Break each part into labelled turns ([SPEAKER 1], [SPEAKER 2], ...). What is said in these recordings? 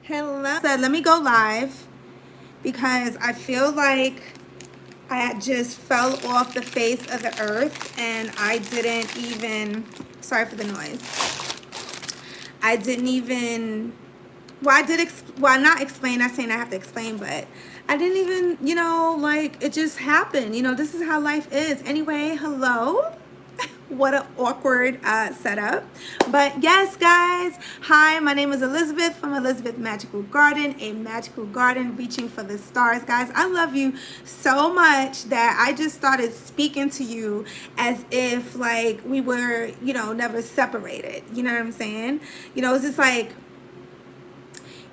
[SPEAKER 1] Hello. So let me go live because I feel like I just fell off the face of the earth and I didn't even, sorry for the noise. I didn't even, well, I did, not explain, not saying I have to explain, but I didn't even, like it just happened. This is how life is. Anyway, hello. What an awkward setup. But yes, guys. Hi, my name is Elizabeth from Elizabeth Magical Garden, a magical garden reaching for the stars. Guys, I love you so much that I just started speaking to you as if like we were, never separated. You know what I'm saying? It's just like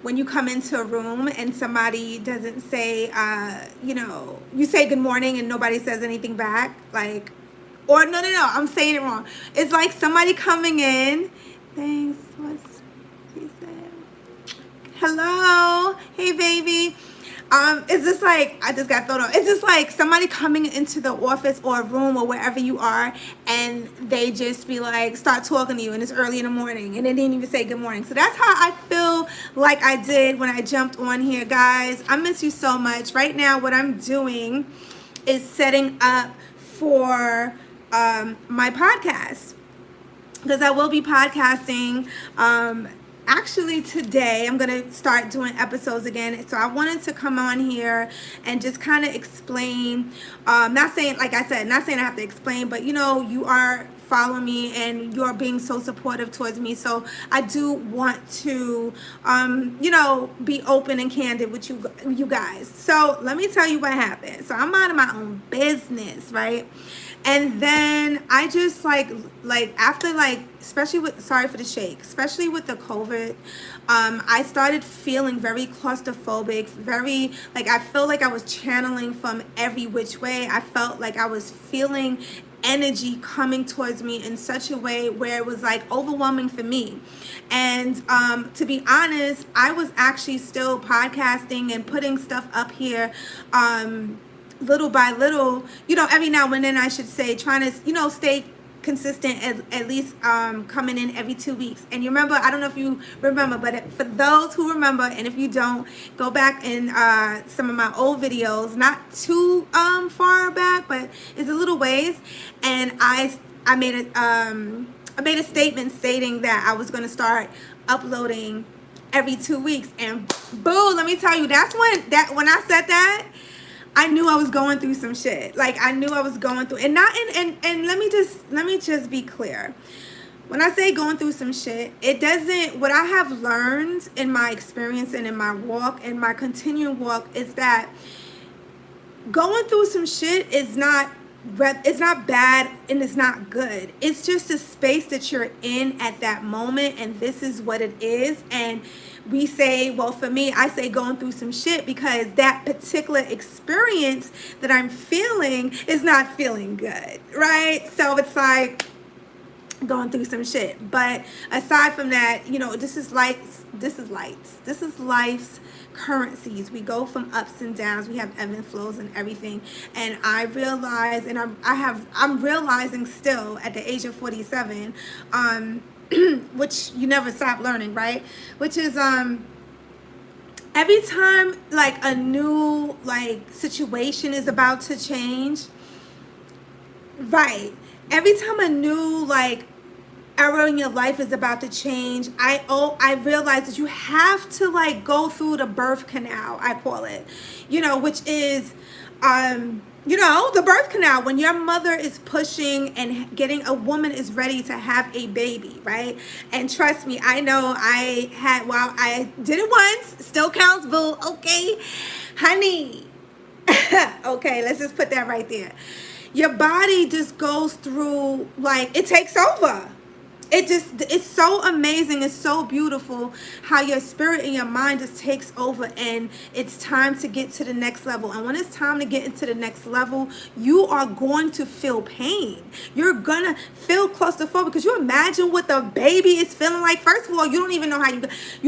[SPEAKER 1] when you come into a room and somebody doesn't say, you say good morning and nobody says anything back, like, or no, I'm saying it wrong. It's like somebody coming in. Thanks. What's he said? Hello. Hey, baby. It's just like, I just got thrown off. It's just like somebody coming into the office or a room or wherever you are, and they just be like, start talking to you, and it's early in the morning, and they didn't even say good morning. So that's how I feel like I did when I jumped on here, guys. I miss you so much. Right now, what I'm doing is setting up for my podcast, because I will be podcasting actually today. I'm gonna start doing episodes again, so I wanted to come on here and just kind of explain, not saying, like I said, not saying I have to explain, but you are following me and you're being so supportive towards me, so I do want to be open and candid with you guys. So let me tell you what happened. So I'm minding my own business, right? And then I just like after, like, especially with, sorry for the shake, especially with the COVID, I started feeling very claustrophobic, very, like, I feel like I was channeling from every which way. I felt like I was feeling energy coming towards me in such a way where it was like overwhelming for me. And to be honest, I was actually still podcasting and putting stuff up here little by little, every now and then, I should say, trying to, stay consistent, at least coming in every 2 weeks. And you remember, I don't know if you remember, but for those who remember, and if you don't, go back in some of my old videos, not too far back, but it's a little ways, and I made a statement stating that I was going to start uploading every 2 weeks. And boo, let me tell you, that's when I said that, I knew I was going through some shit. Like, I knew I was going through, and not, and let me just be clear. When I say going through some shit, it doesn't, what I have learned in my experience and in my walk, in my continuing walk, is that going through some shit is not, it's not bad and it's not good. It's just a space that you're in at that moment, and this is what it is. And we say, well, for me, I say going through some shit because that particular experience that I'm feeling is not feeling good, right? So it's like going through some shit. But aside from that, this is life's currencies. We go from ups and downs. We have ebb and flows and everything. And I realize, and I'm realizing still at the age of 47, which you never stop learning, right? Which is every time like a new situation is about to change, right? Every time a new era in your life is about to change, I realize that you have to go through the birth canal, I call it, which is the birth canal, when your mother is pushing and a woman is ready to have a baby, right? And trust me, I know I did it once, still counts, boo, okay, honey. Okay, let's just put that right there. Your body just goes through, it takes over. It's so amazing. It's so beautiful how your spirit and your mind just takes over, and it's time to get to the next level. And when it's time to get into the next level, you are going to feel pain. You're gonna feel claustrophobic, because you imagine what the baby is feeling like. First of all, you don't even know how you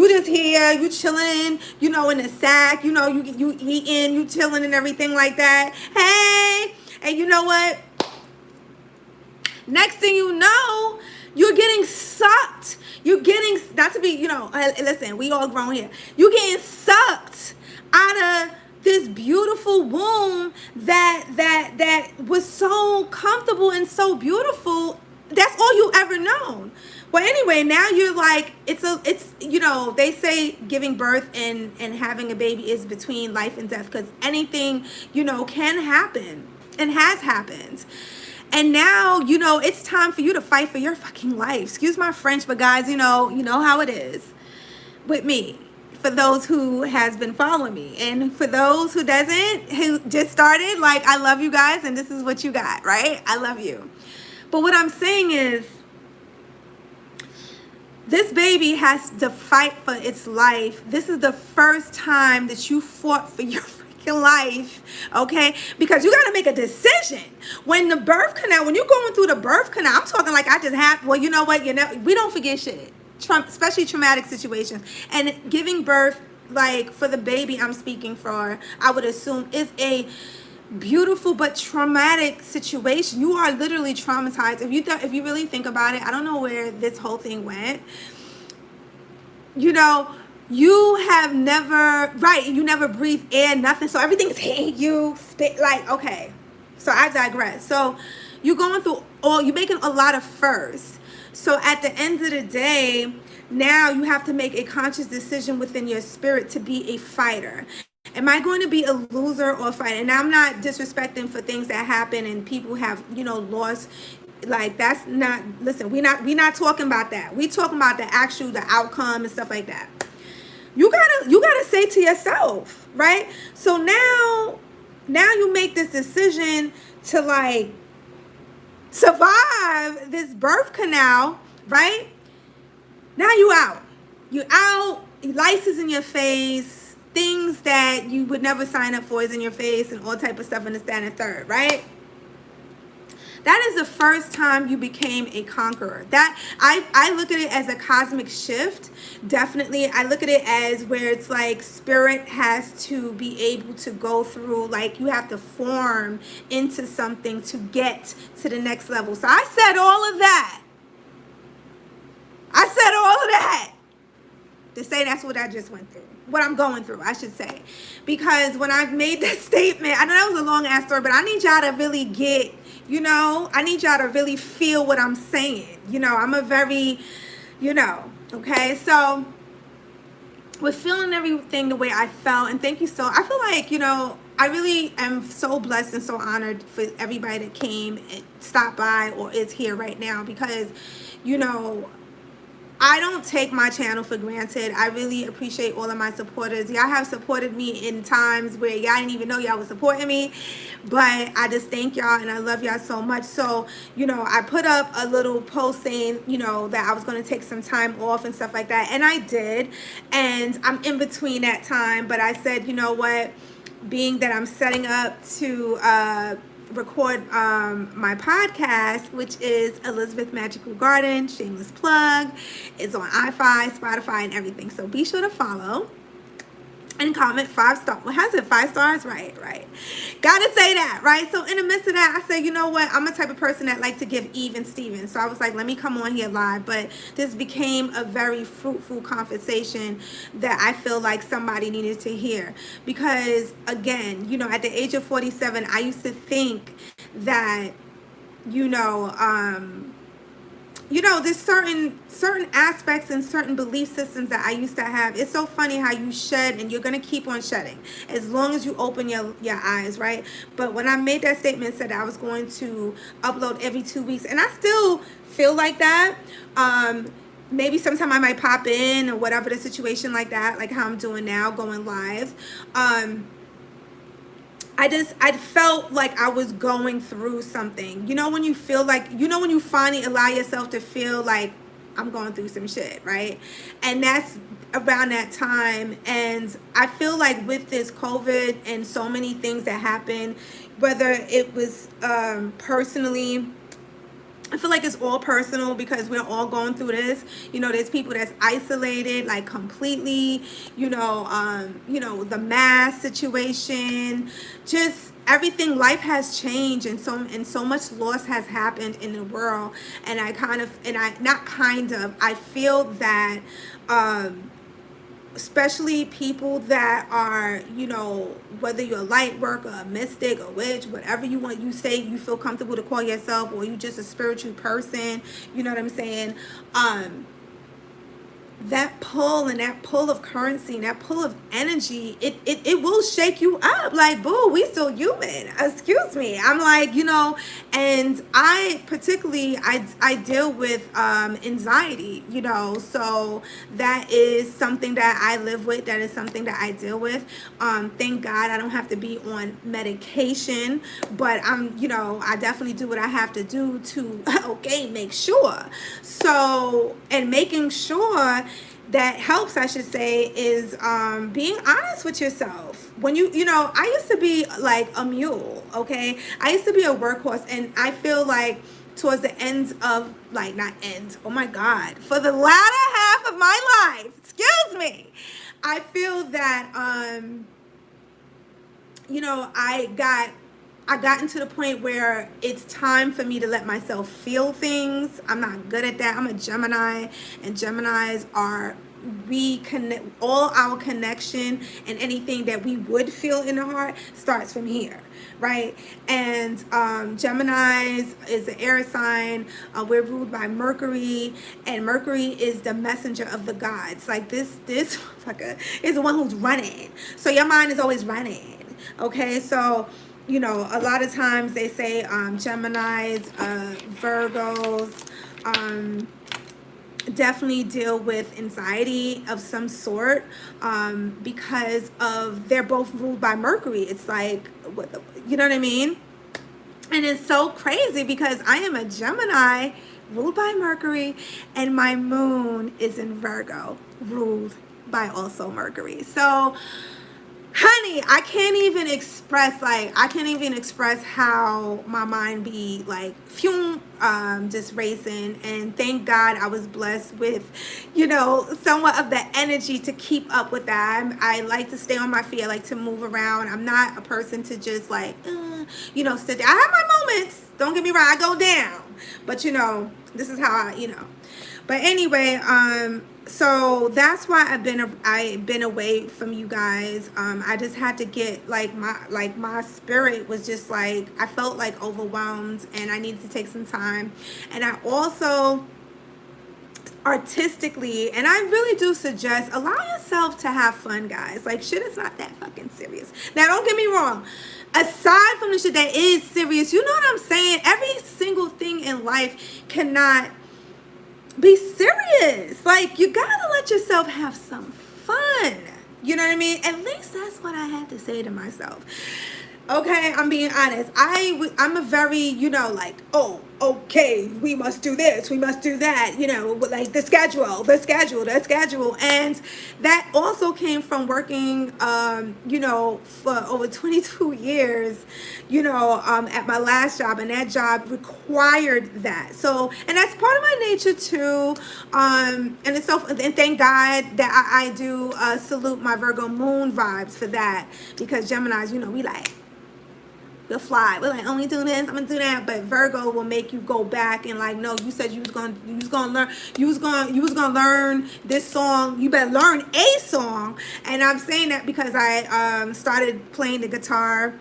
[SPEAKER 1] just here, you chilling, in the sack, you eating, you chilling and everything like that. Hey, and you know what? Next thing you know, You're getting sucked. You're getting, not to be, listen, we all grown here. You're getting sucked out of this beautiful womb that was so comfortable and so beautiful. That's all you ever known. Well, anyway, now you're like, it's they say giving birth and having a baby is between life and death, because anything, can happen and has happened. And now, it's time for you to fight for your fucking life. Excuse my French, but guys, you know how it is with me. For those who has been following me, and for those who doesn't, who just started, like, I love you guys, and this is what you got, right? I love you. But what I'm saying is, this baby has to fight for its life. This is the first time that you fought for your freaking life, okay? Because you got to make a decision. When the birth canal, when you're going through the birth canal, I'm talking like I just have, well, you know what? We don't forget shit. Especially traumatic situations. And giving birth, like, for the baby I'm speaking for, I would assume, is a beautiful but traumatic situation. You are literally traumatized. If you really think about it, I don't know where this whole thing went. You have never, right, you never breathe air, nothing, so everything is hitting you, like, okay, so I digress. So you're going through you're making a lot of firsts. So at the end of the day, now you have to make a conscious decision within your spirit to be a fighter. Am I going to be a loser or a fighter? And I'm not disrespecting for things that happen and people have, lost. Like, that's not, listen, we're not talking about that. We talking about the outcome and stuff like that. You gotta say to yourself, right? So now you make this decision to, like, survive this birth canal, right? Now you out. Lice is in your face. Things that you would never sign up for is in your face, and all type of stuff, and this, that, and the third, right? That is the first time you became a conqueror. That I look at it as a cosmic shift. Definitely, I look at it as where it's like spirit has to be able to go through, like, you have to form into something to get to the next level. So I said all of that. To say that's what I just went through. What I'm going through, I should say. Because when I've made this statement, I know that was a long ass story, but I need y'all to really get, I need y'all to really feel what I'm saying. I'm a very, okay? So with feeling everything the way I felt, and thank you so, I feel like, I really am so blessed and so honored for everybody that came and stopped by or is here right now, because, I don't take my channel for granted. I really appreciate all of my supporters. Y'all have supported me in times where y'all didn't even know y'all was supporting me. But I just thank y'all and I love y'all so much. So, I put up a little post saying, that I was going to take some time off and stuff like that. And I did. And I'm in between that time. But I said, you know what? Being that I'm setting up to record my podcast, which is Elizabeth Magical Garden, shameless plug. It's on iFi, Spotify, and everything. So be sure to follow and comment 5 stars. What has it? 5 stars? Right. Gotta say that, right? So in the midst of that, I said, you know what? I'm the type of person that like to give even Steven. So I was like, let me come on here live. But this became a very fruitful conversation that I feel like somebody needed to hear. Because again, at the age of 47, I used to think that, there's certain aspects and certain belief systems that I used to have. It's so funny how you shed, and you're going to keep on shedding as long as you open your eyes, right? But when I made that statement, said I was going to upload every 2 weeks, and I still feel like that. Maybe sometime I might pop in or whatever the situation like that, like how I'm doing now, going live. I felt like I was going through something. When you feel like, when you finally allow yourself to feel like I'm going through some shit, right? And that's around that time. And I feel like with this COVID and so many things that happened, whether it was personally, I feel like it's all personal because we're all going through this. There's people that's isolated, like completely, the mask situation, just everything, life has changed, and so much loss has happened in the world. And I kind of, and I not kind of, I feel that especially people that are, you know, whether you're a light worker, a mystic, a witch, whatever you want, you say you feel comfortable to call yourself, or you just a spiritual person, you know what I'm saying? That pull, and that pull of currency, and that pull of energy, it will shake you up. Like, boo, we still human, excuse me. I'm like, you know, and I particularly, I deal with anxiety, you know, so that is something that I live with, that is something that I deal with. Thank God I don't have to be on medication, but I'm, you know, I definitely do what I have to do to okay, make sure. So, and making sure that helps, I should say, is being honest with yourself. When you know, I used to be like a mule, okay? I used to be a workhorse, and I feel like towards the end of, like, not end, oh my God, for the latter half of my life, excuse me, I feel that, you know, I got into the point where it's time for me to let myself feel things. I'm not good at that. I'm a Gemini, and Geminis are, we connect, all our connection and anything that we would feel in the heart starts from here, right? And Geminis is an air sign. We're ruled by Mercury, and Mercury is the messenger of the gods. Like, this fucker is the one who's running. So your mind is always running. Okay, so, you know, a lot of times they say Geminis, Virgos, definitely deal with anxiety of some sort, because of, they're both ruled by Mercury. It's like, what the, you know what I mean? And it's so crazy because I am a Gemini ruled by Mercury, and my moon is in Virgo ruled by also Mercury. So, honey, I can't even express how my mind be like, phew, just racing. And thank God I was blessed with, you know, somewhat of the energy to keep up with that. I like to stay on my feet. I like to move around. I'm not a person to just like, you know, sit there. I have my moments. Don't get me wrong. I go down. But, you know, this is how I, you know. But anyway, so that's why I've been away from you guys. I just had to get, like, my spirit was just like, I felt like overwhelmed, and I needed to take some time. And I also artistically, and I really do suggest, allow yourself to have fun, guys. Like, shit is not that fucking serious. Now, don't get me wrong. Aside from the shit that is serious, you know what I'm saying? Every single thing in life cannot be serious. Like, you gotta let yourself have some fun. You know what I mean? At least that's what I had to say to myself. Okay, I'm being honest. I'm a very, you know, like, oh, okay, we must do this, we must do that, you know, like the schedule. And that also came from working, you know, for over 22 years, you know, at my last job, and that job required that. So, and that's part of my nature too. And it's so, and thank God that I do salute my Virgo moon vibes for that, because Geminis, you know, we like, we'll fly. We're like, oh, we do this, I'm gonna do that. But Virgo will make you go back and like, no, you said you was gonna learn this song. You better learn a song. And I'm saying that because I started playing the guitar.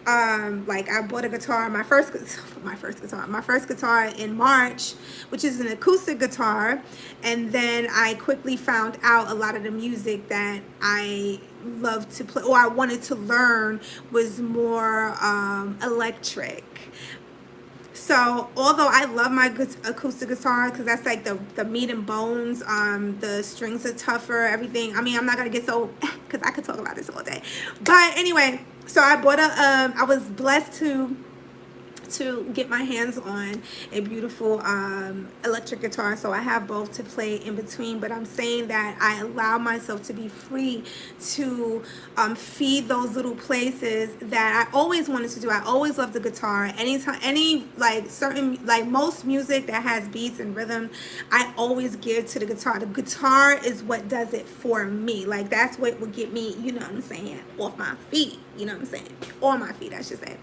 [SPEAKER 1] Like, I bought a guitar, my first guitar in March, which is an acoustic guitar. And then I quickly found out a lot of the music that I love to play, or I wanted to learn, was more electric. So although I love my acoustic guitar, because that's like the meat and bones, the strings are tougher, everything. I mean, I'm not gonna get so, because I could talk about this all day. But anyway, so I bought I was blessed to to get my hands on a beautiful electric guitar, so I have both to play in between. But I'm saying that I allow myself to be free to feed those little places that I always wanted to do. I always loved the guitar. Anytime, most music that has beats and rhythm, I always give to the guitar. The guitar is what does it for me. Like, that's what would get me, you know what I'm saying, off my feet. You know what I'm saying? On my feet, I should say.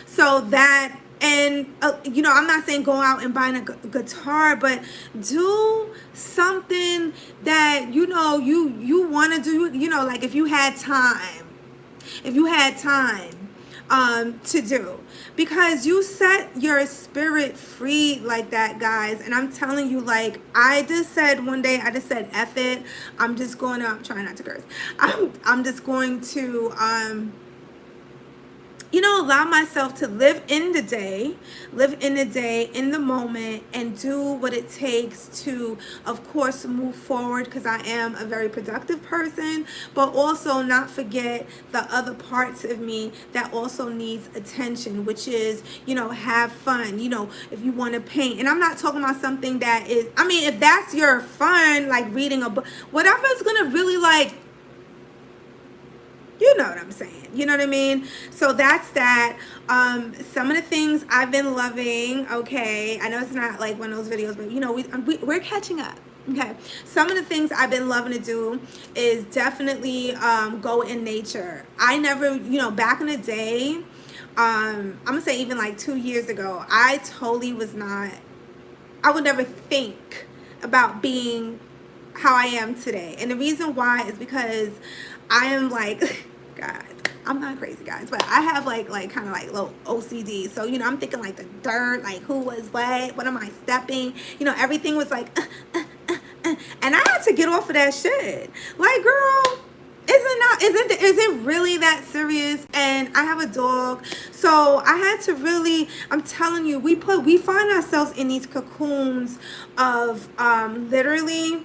[SPEAKER 1] So that, and I'm not saying go out and buy a guitar, but do something that you want to do. Like if you had time to do, because you set your spirit free like that, guys. And I'm telling you, like, I just said one day, I just said F it, I'm trying not to curse. I'm just going to allow myself to live in the day, in the moment, and do what it takes to, of course, move forward, because I am a very productive person, but also not forget the other parts of me that also needs attention, which is, have fun, if you want to paint. And I'm not talking about something that is, if that's your fun, like reading a book, whatever is going to really, like, you know what I'm saying. You know what I mean? So that's that. Some of the things I've been loving, okay, I know it's not like one of those videos, but we're catching up. Okay, some of the things I've been loving to do is definitely go in nature. I never, back in the day, I'm gonna say even like 2 years ago, I totally was not, I would never think about being how I am today. And the reason why is because I am like, God, I'm not crazy, guys, but I have like kind of like low OCD. So, I'm thinking like the dirt, like who was what am I stepping? Everything was like, and I had to get off of that shit. Like, girl, is it really that serious? And I have a dog, so I had to really, I'm telling you, we find ourselves in these cocoons of literally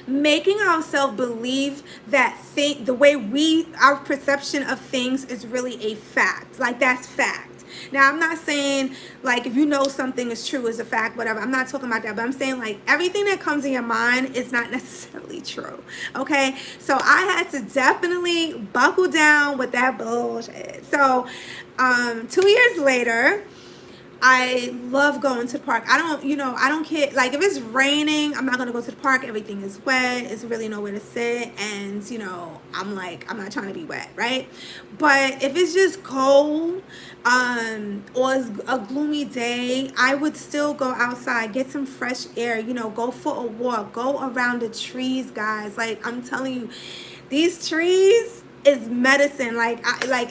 [SPEAKER 1] making ourselves believe that the way our perception of things is really a fact. Like, that's fact. Now, I'm not saying, like, if you know something is true, is a fact, whatever. I'm not talking about that. But I'm saying, like, everything that comes in your mind is not necessarily true. Okay? So I had to definitely buckle down with that bullshit. So 2 years later, I love going to the park. I don't care. Like, if it's raining, I'm not going to go to the park. Everything is wet. It's really nowhere to sit. And, I'm not trying to be wet, right? But if it's just cold or it's a gloomy day, I would still go outside, get some fresh air, go for a walk, go around the trees, guys. Like, I'm telling you, these trees is medicine. Like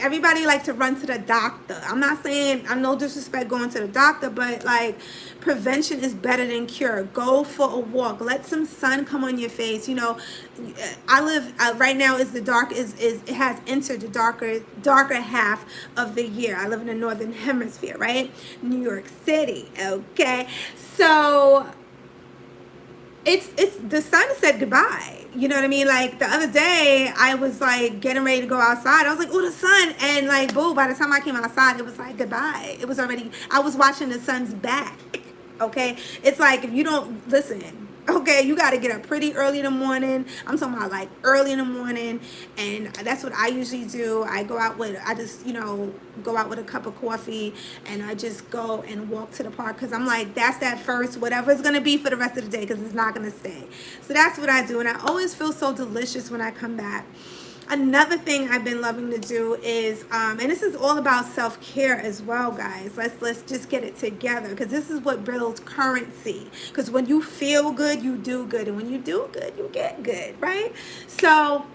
[SPEAKER 1] everybody like to run to the doctor. I'm not saying, I'm no disrespect going to the doctor, but like, prevention is better than cure. Go for a walk, let some sun come on your face. I live right now, is the dark is it has entered the darker half of the year. I live in the northern hemisphere, right? New York City. Okay, so it's the sun said goodbye. You know what I mean? Like, the other day, I was like getting ready to go outside. I was like, oh, the sun. And like, boo, by the time I came outside, it was like goodbye. It was already, I was watching the sun's back. Okay? It's like, if you don't listen, okay, you got to get up pretty early in the morning. I'm talking about like early in the morning. And that's what I usually do. I go out with a cup of coffee, and I just go and walk to the park, because I'm like, that's that first whatever it's going to be for the rest of the day, because it's not going to stay. So that's what I do. And I always feel so delicious when I come back. Another thing I've been loving to do is, and this is all about self-care as well, guys. Let's just get it together, because this is what builds currency. Because when you feel good, you do good. And when you do good, you get good, right? So,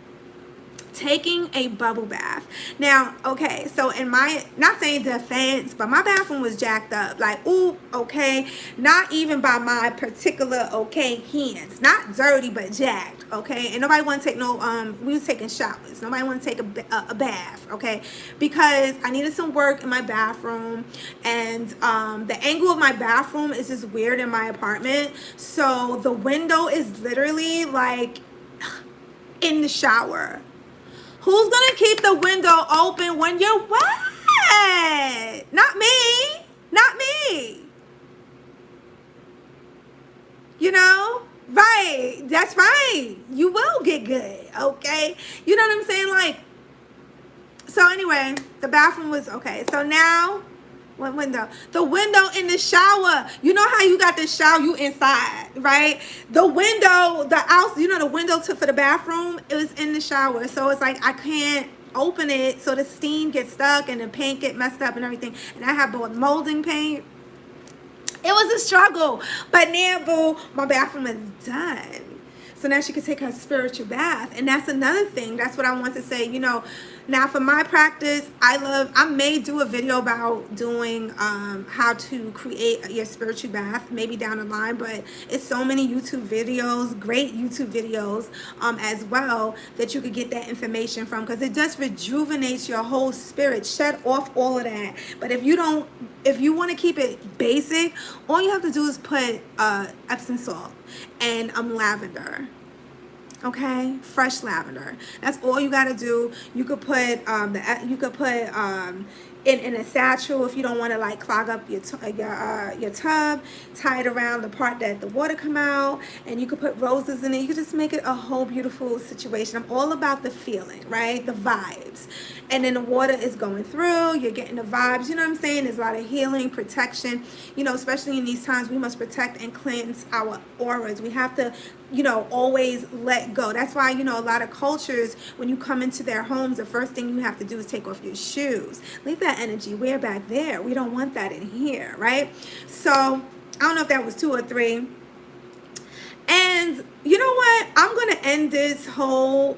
[SPEAKER 1] taking a bubble bath. Now, okay, so in my, not saying defense, but my bathroom was jacked up. Like, ooh, okay, not even by my particular, okay, hands. Not dirty, but jacked, okay? And nobody want to take no, we was taking showers. Nobody want to take a bath, okay? Because I needed some work in my bathroom, and the angle of my bathroom is just weird in my apartment. So the window is literally like in the shower. Who's gonna keep the window open when you're wet? good. Not me. Not me. You know? Right. That's right. You will get good. Okay? You know what I'm saying? Like, so anyway, the bathroom was okay. So now, what window? The window in the shower. You know how you got the shower, you inside, right? The window, the out, you know, the window for the bathroom, it was in the shower. So it's like I can't open it, so the steam gets stuck and the paint get messed up and everything. And I have both molding paint. It was a struggle. But now, boo, my bathroom is done. So now she can take her spiritual bath. And that's another thing. That's what I want to say. You know, now for my practice, I may do a video about doing how to create your spiritual bath, maybe down the line. But it's so many YouTube videos, great YouTube videos as well, that you could get that information from. Because it just rejuvenates your whole spirit. Shut off all of that. But if you want to keep it basic, all you have to do is put Epsom salt and lavender. Okay, fresh lavender. That's all you got to do. You could put in a satchel if you don't want to like clog up your tub. Tie it around the part that the water come out, and you could put roses in it. You could just make it a whole beautiful situation. I'm all about the feeling, right? The vibes. And then the water is going through. You're getting the vibes. You know what I'm saying? There's a lot of healing, protection. You know, especially in these times, we must protect and cleanse our auras. We have to, you know, always let go. That's why, you know, a lot of cultures, when you come into their homes, the first thing you have to do is take off your shoes. Leave that energy way back there. We don't want that in here, right? So I don't know if that was 2 or 3. And you know what? I'm going to end this whole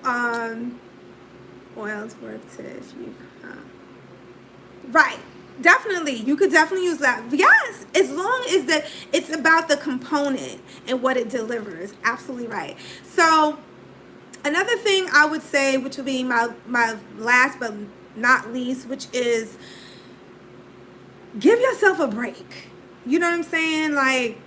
[SPEAKER 1] oils worth it if you right. Definitely. You could definitely use that. Yes, as long as that it's about the component and what it delivers. Absolutely right. So another thing I would say, which would be my last but not least, which is give yourself a break. You know what I'm saying? Like,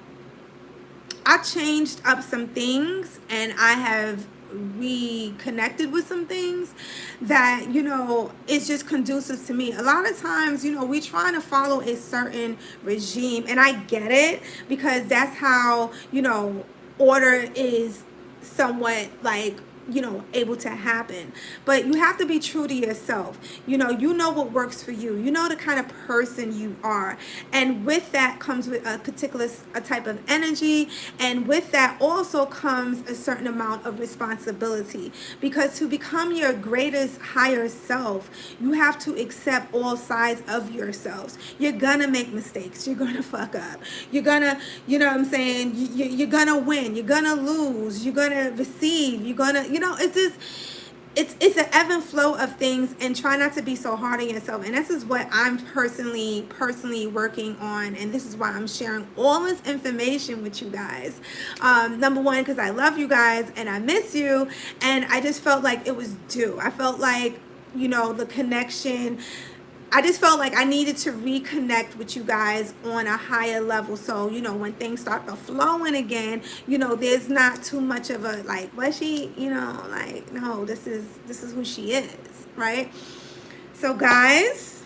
[SPEAKER 1] I changed up some things and I have reconnected with some things that, you know, it's just conducive to me. A lot of times, you know, we're trying to follow a certain regime, and I get it, because that's how, you know, order is somewhat like, you know, able to happen. But you have to be true to yourself. You know what works for you. You know the kind of person you are. And with that comes with a particular type of energy. And with that also comes a certain amount of responsibility. Because to become your greatest higher self, you have to accept all sides of yourselves. You're gonna make mistakes. You're gonna fuck up. You're gonna, you know what I'm saying? You're gonna win. You're gonna lose. You're gonna receive. You're gonna, you know, it's just, it's an ebb and flow of things, and try not to be so hard on yourself. And this is what I'm personally working on, and this is why I'm sharing all this information with you guys. Number one, because I love you guys and I miss you, and I just felt like it was due. I felt like, you know, the connection, I just felt like I needed to reconnect with you guys on a higher level. So, you know, when things start to flowing again, you know, there's not too much of a like, was she, you know, like, no, this is who she is, right? So guys,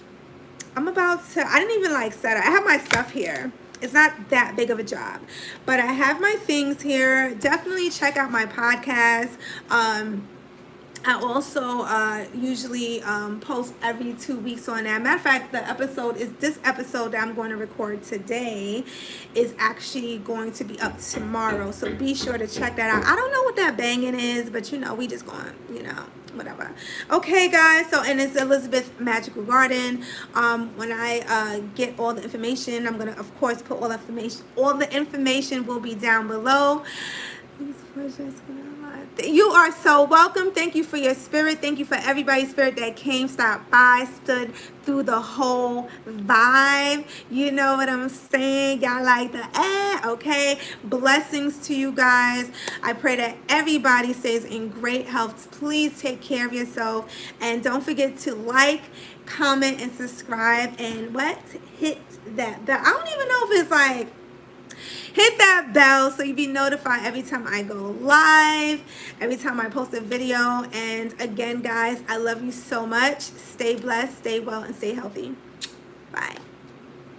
[SPEAKER 1] I'm about to, I didn't even like set it. I have my stuff here. It's not that big of a job, but I have my things here. Definitely check out my podcast. I also usually post every 2 weeks on that. Matter of fact, this episode that I'm going to record today is actually going to be up tomorrow. So be sure to check that out. I don't know what that banging is, but you know, we just going, you know, whatever. Okay, guys. So, and it's Elizabeth Magical Garden. When I get all the information, I'm going to, of course, put all the information. All the information will be down below. You are so welcome. Thank you for your spirit. Thank you for everybody's spirit that came, stopped by, stood through the whole vibe. You know what I'm saying? Y'all like the okay? Blessings to you guys. I pray that everybody stays in great health. Please take care of yourself. And don't forget to like, comment, and subscribe. And hit that bell. I don't even know if it's like, Hit that bell so you be notified every time I go live, every time I post a video. And again, guys, I love you so much. Stay blessed, stay well, and stay healthy. Bye.